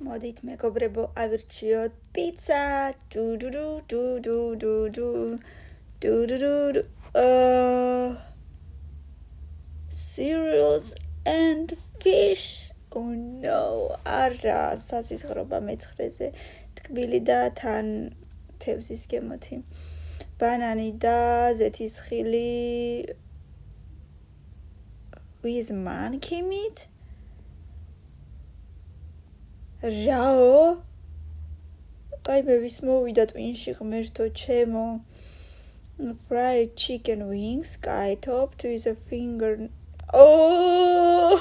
მოდით მეგობრებო, ავირჩიოთ პიცა. Cereals and fish. Oh no, არა, სასიზღრობა მეცხრეზე. ტკბილი და თან თევზის გემოთი. ბანანი და ზეთისხილი with monkey meat. რაო? აი მე ვის მოვიდა ტვინში ღმერთო ჩემო. Fried chicken wings, sky topped with a finger. Oh!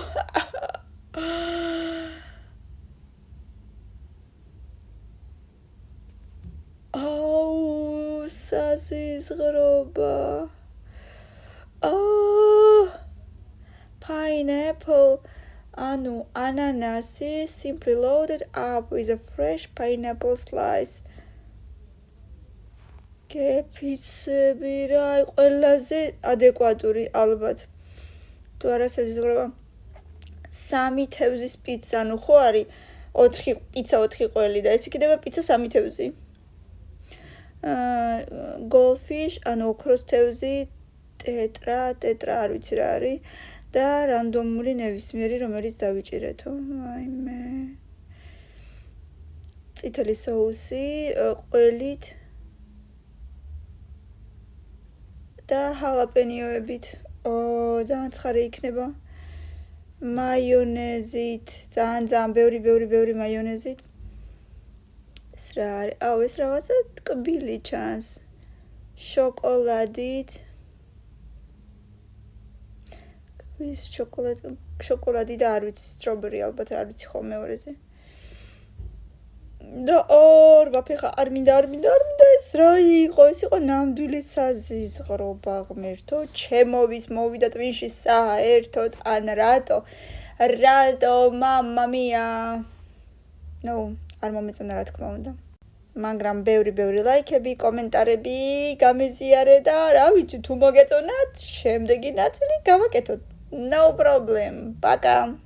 Oh, სასიზღრობა. Oh! Pineapple. Anu ananasi simply loaded up with a fresh pineapple slice. Გეფიცები რა, ყველაზე ადეკვატური ალბათ. თუ არა საზღვრება. 3 თევზის პიცა, ნუ ხო არის 4 პიცა 4 ყველი და ეს იქნება პიცა 3 თევზი. Goldfish, ანუ ოქროს თევზი, ტეტრა არ ვიცი რა არის. და რანდომული ნებისმიერი, რომელიც დავიჭირეთო. აიმე. წითელი соуსი, ყველით და ჰალაპენიოებით. ძალიან ცხარე იქნება. მაიონეზით, ძალიან ბევრი მაიონეზით. ეს რა არის? აუ, ეს რაღაცა ტკბილი ჩანს. შოკოლადით. ის შოკოლადი და არ ვიცი სტრობერი ალბათ არ ვიცი ხო მეორეზე. და ვაფეხა არ მინდა ეს რა იყო? ეს იყო ნამდვილი საზიზღრობა ღმერთო. ჩემოვის მოვიდა ტვინში საერთოდ ან რატო მამა მია. ნუ არ მომეწონა რა თქმა უნდა. მაგრამ ბევრი ლაიქები, კომენტარები გამეზიარე და რა ვიცი თუ მოგეწონათ, შემდეგი ნაწილი გავაკეთოთ. No problem. Пока.